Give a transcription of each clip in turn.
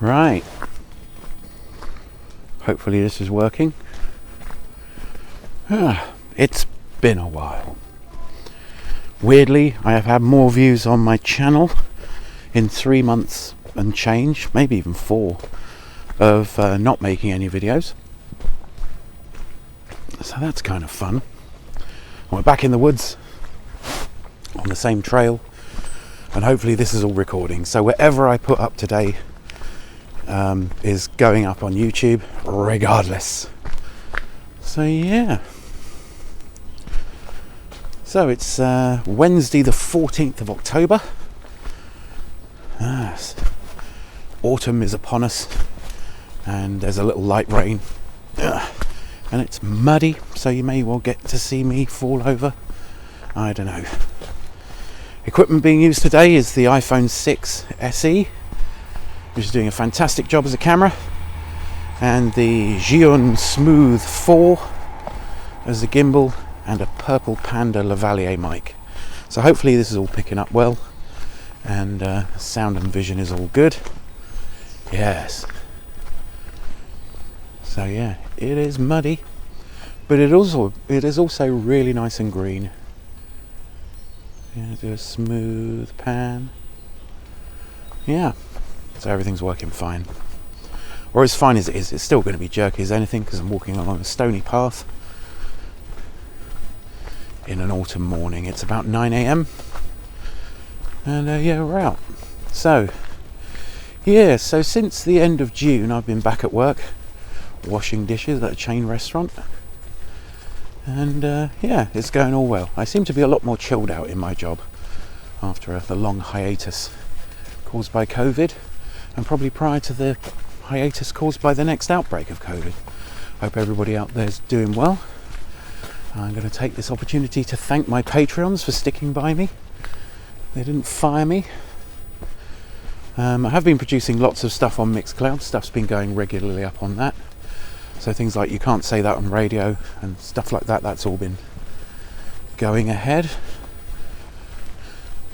Right. Hopefully this is working. It's been a while. Weirdly, I have had more views on my channel in 3 months and change, maybe even 4, of not making any videos. So that's kind of fun. We're back in the woods on the same trail, and hopefully this is all recording. So whatever I put up today is going up on YouTube regardless. So yeah. So it's Wednesday the 14th of October. Autumn is upon us and there's a little light rain. And it's muddy, so you may well get to see me fall over. I don't know. Equipment being used today is the iPhone 6 SE, which is doing a fantastic job as a camera, and the Zhiyun Smooth 4 as a gimbal, and a Purple Panda Lavalier mic. So hopefully this is all picking up well, and sound and vision is all good. Yes. So yeah, it is muddy, but it is also really nice and green. Yeah, do a smooth pan. Yeah, so everything's working fine, or as fine as it is. It's still going to be jerky as anything because I'm walking along a stony path in an autumn morning. It's about 9 a.m. and yeah, we're out. So yeah, so since the end of June I've been back at work washing dishes at a chain restaurant, and yeah, it's going all well. I seem to be a lot more chilled out in my job after the long hiatus caused by COVID, and probably prior to the hiatus caused by the next outbreak of COVID. Hope everybody out there is doing well. I'm going to take this opportunity to thank my Patreons for sticking by me. They didn't fire me. I have been producing lots of stuff on Mixcloud. Stuff's been going regularly up on that. So things like You Can't Say That on Radio and stuff like that, that's all been going ahead.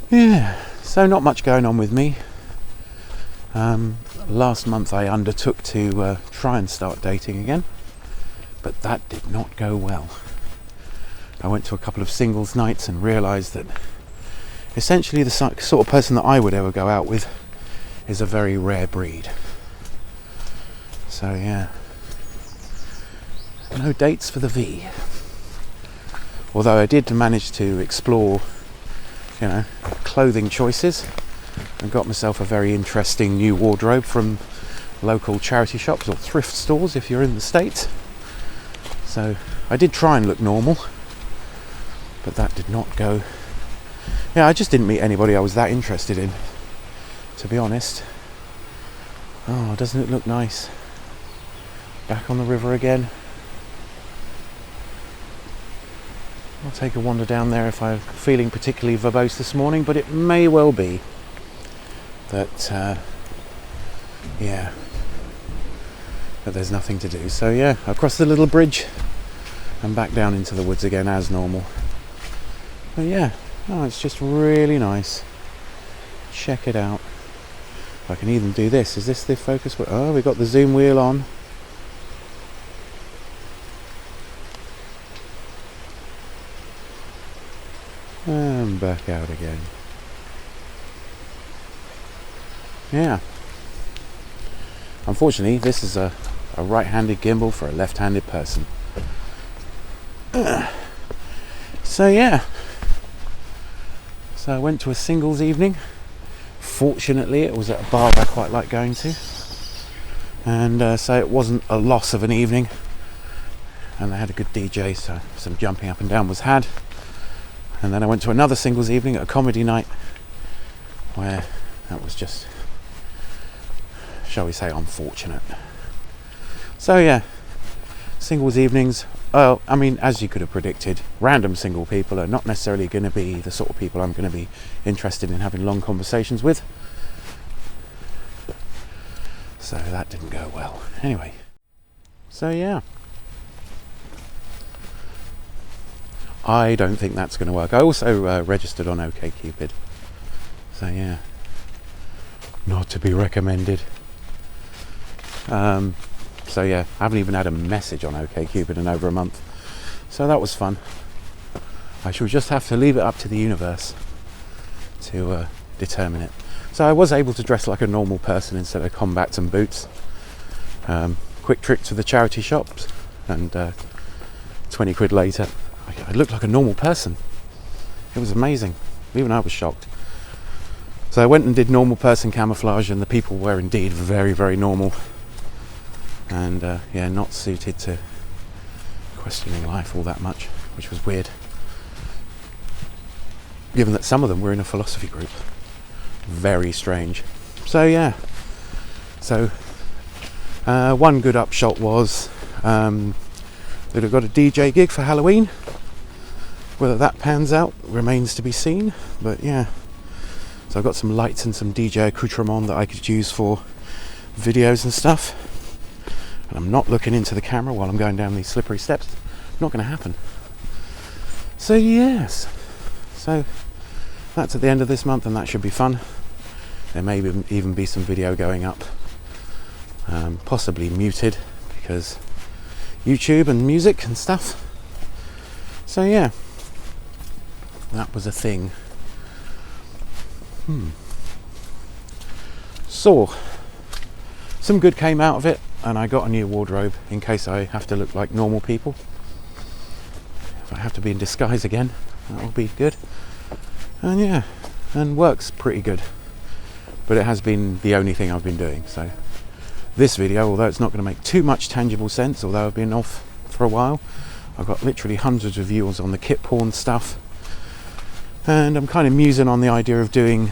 Yeah, so not much going on with me. Last month I undertook to try and start dating again, but that did not go well. I went to a couple of singles nights and realised that essentially the sort of person that I would ever go out with is a very rare breed. So yeah, no dates for the V. Although I did manage to explore, clothing choices, and got myself a very interesting new wardrobe from local charity shops or thrift stores if you're in the States. So I did try and look normal, but that did not go. Yeah, I just didn't meet anybody I was that interested in, to be honest. Oh, doesn't it look nice? Back on the river again. I'll take a wander down there if I'm feeling particularly verbose this morning, but it may well be that, yeah, that there's nothing to do. So yeah, across the little bridge and back down into the woods again as normal. But yeah, oh, it's just really nice. Check it out. I can even do this. Is this the focus? Oh, we've got the zoom wheel on. And back out again. Yeah. Unfortunately, this is a right-handed gimbal for a left-handed person. So yeah. So I went to a singles evening. Fortunately, it was at a bar I quite like going to. And so it wasn't a loss of an evening. And they had a good DJ, so some jumping up and down was had. And then I went to another singles evening at a comedy night, where that was just, shall we say, unfortunate. So yeah, singles evenings, I mean, as you could have predicted, random single people are not necessarily going to be the sort of people I'm going to be interested in having long conversations with. So that didn't go well. Anyway, so yeah. I don't think that's going to work. I also registered on OkCupid. So yeah, not to be recommended. So yeah, I haven't even had a message on OkCupid in over a month. So that was fun. I shall just have to leave it up to the universe to determine it. So I was able to dress like a normal person instead of combats and boots. Quick trip to the charity shops, and 20 quid later, I looked like a normal person. It was amazing. Even I was shocked. So I went and did normal person camouflage, and the people were indeed very, very normal. And yeah, not suited to questioning life all that much, which was weird. Given that some of them were in a philosophy group. Very strange. So yeah. So one good upshot was that I've got a DJ gig for Halloween. Whether that pans out remains to be seen. But yeah. So I've got some lights and some DJ accoutrement that I could use for videos and stuff. And I'm not looking into the camera while I'm going down these slippery steps. Not going to happen. So yes. So that's at the end of this month, and that should be fun. There may even be some video going up. Possibly muted because YouTube and music and stuff. So yeah. That was a thing. So some good came out of it, and I got a new wardrobe in case I have to look like normal people. If I have to be in disguise again, that'll be good. And yeah, and work's pretty good, but it has been the only thing I've been doing. So this video, although it's not going to make too much tangible sense, although I've been off for a while, I've got literally hundreds of views on the kit porn stuff, and I'm kind of musing on the idea of doing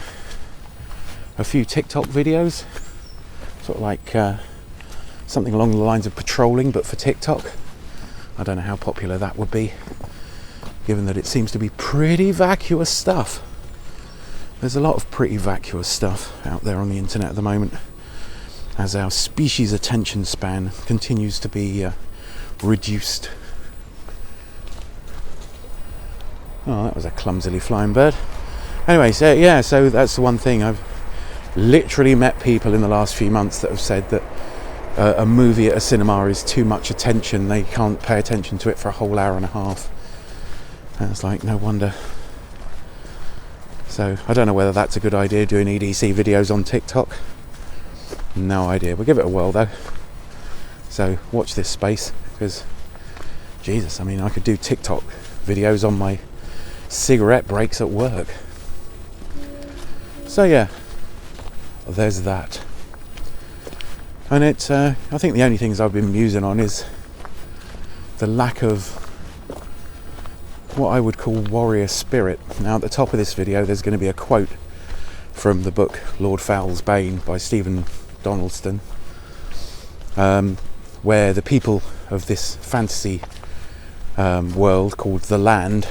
a few TikTok videos, sort of like something along the lines of patrolling, but for TikTok. I don't know how popular that would be, given that it seems to be pretty vacuous stuff. There's a lot of pretty vacuous stuff out there on the internet at the moment, as our species' attention span continues to be reduced. Oh, that was a clumsily flying bird. Anyway, so yeah, so that's the one thing. I've literally met people in the last few months that have said that a movie at a cinema is too much attention. They can't pay attention to it for a whole hour and a half. And it's like, no wonder. So I don't know whether that's a good idea, doing EDC videos on TikTok. No idea. We'll give it a whirl though. So watch this space, because Jesus, I mean, I could do TikTok videos on my cigarette breaks at work. So yeah, there's that. And it's I think the only things I've been musing on is the lack of what I would call warrior spirit. Now at the top of this video there's going to be a quote from the book Lord Fowl's Bane by Stephen Donaldson, where the people of this fantasy world called the Land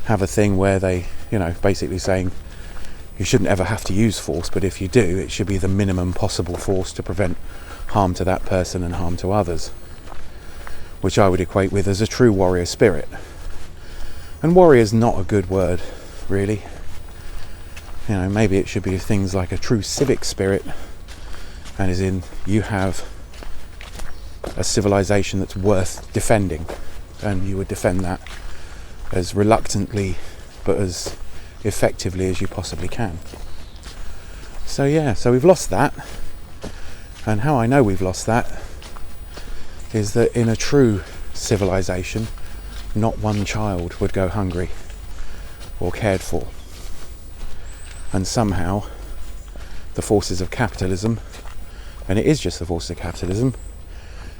have a thing where they, you know, basically saying you shouldn't ever have to use force, but if you do, it should be the minimum possible force to prevent harm to that person and harm to others, which I would equate with as a true warrior spirit. And warrior is not a good word, really. You know, maybe it should be things like a true civic spirit, and as in you have a civilization that's worth defending, and you would defend that as reluctantly but as effectively as you possibly can. So yeah, so we've lost that, and how I know we've lost that is that in a true civilization not one child would go hungry or cared for, and somehow the forces of capitalism, and it is just the forces of capitalism,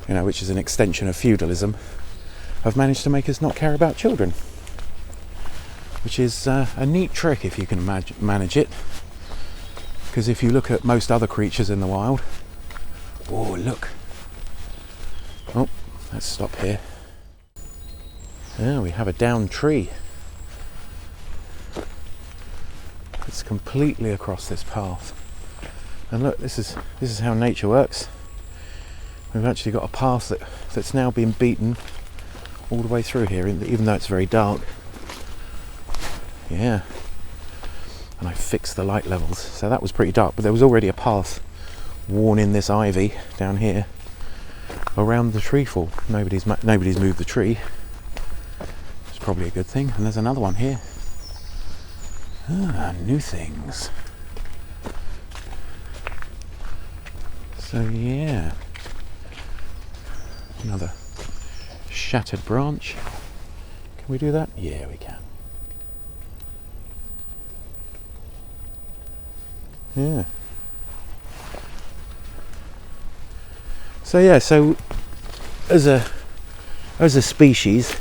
you know, which is an extension of feudalism, have managed to make us not care about children, which is a neat trick if you can manage it. Because if you look at most other creatures in the wild, oh look, oh, let's stop here. Yeah, we have a downed tree. It's completely across this path, and look, this is how nature works. We've actually got a path that's now been beaten all the way through here, even though it's very dark. Yeah, and I fixed the light levels, so that was pretty dark, but there was already a path worn in this ivy down here around the tree fall. Nobody's moved the tree. It's probably a good thing. And there's another one here. New things. So yeah, another shattered branch. Can we do that? Yeah, we can. Yeah. So yeah, so as a species,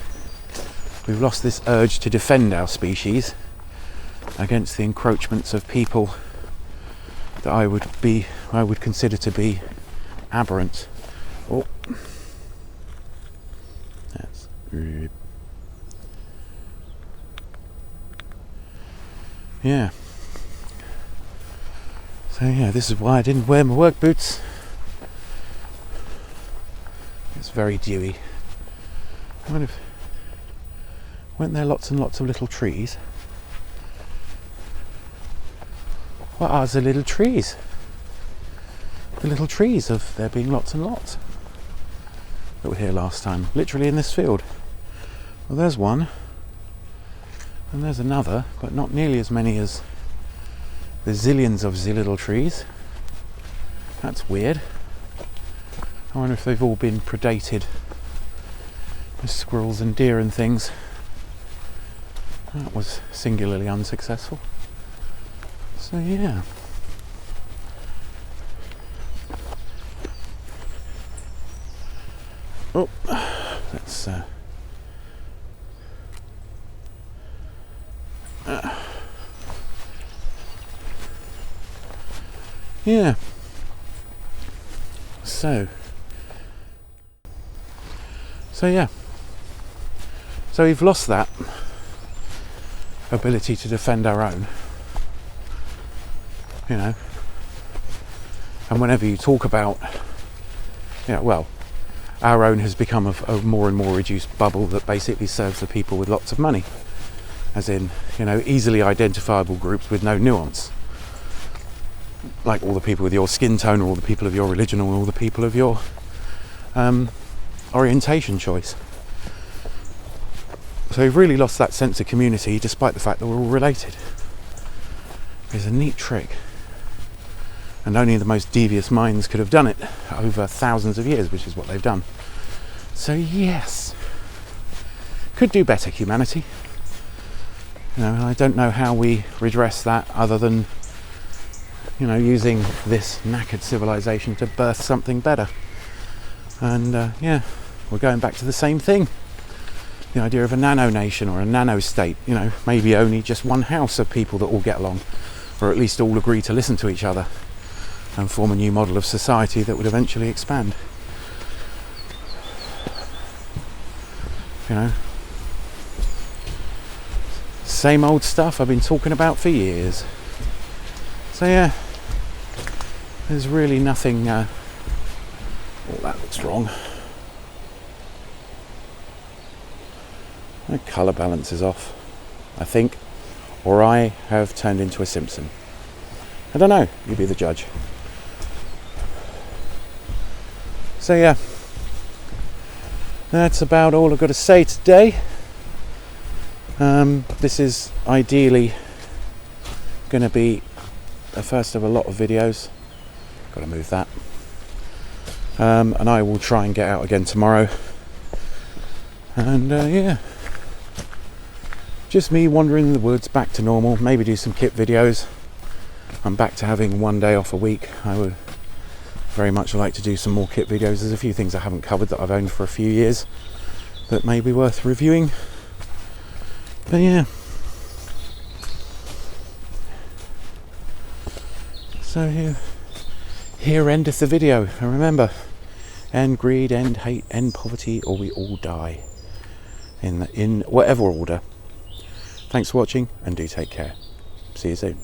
we've lost this urge to defend our species against the encroachments of people that I would consider to be aberrant. Oh, that's yeah. So yeah, this is why I didn't wear my work boots. It's very dewy. Weren't there lots and lots of little trees? What are the little trees? The little trees of there being lots and lots that were here last time, literally in this field. Well, there's one, and there's another, but not nearly as many as the zillions of the little trees. That's weird. I wonder if they've all been predated with squirrels and deer and things. That was singularly unsuccessful. So yeah. Oh, let's yeah. So yeah. So we've lost that ability to defend our own, you know. And whenever you talk about, well, our own has become a more and more reduced bubble that basically serves the people with lots of money, as in, easily identifiable groups with no nuance, like all the people with your skin tone, or all the people of your religion, or all the people of your orientation choice. So we've really lost that sense of community, despite the fact that we're all related. It's a neat trick, and only the most devious minds could have done it over thousands of years, which is what they've done. So yes, could do better, humanity. I don't know how we redress that other than using this knackered civilization to birth something better. And we're going back to the same thing. The idea of a nano nation or a nano state, maybe only just one house of people that all get along, or at least all agree to listen to each other and form a new model of society that would eventually expand. Same old stuff I've been talking about for years. So yeah, there's really nothing. Oh, that looks wrong. My colour balance is off, I think, or I have turned into a Simpson. I don't know, you be the judge. So yeah, that's about all I've got to say today. This is ideally going to be the first of a lot of videos. Got to move that. And I will try and get out again tomorrow. And yeah, just me wandering in the woods, back to normal. Maybe do some kit videos. I'm back to having one day off a week. I would very much like to do some more kit videos. There's a few things I haven't covered that I've owned for a few years that may be worth reviewing. But yeah. So here endeth the video. And remember, end greed, end hate, end poverty, or we all die. In whatever order. Thanks for watching, and do take care. See you soon.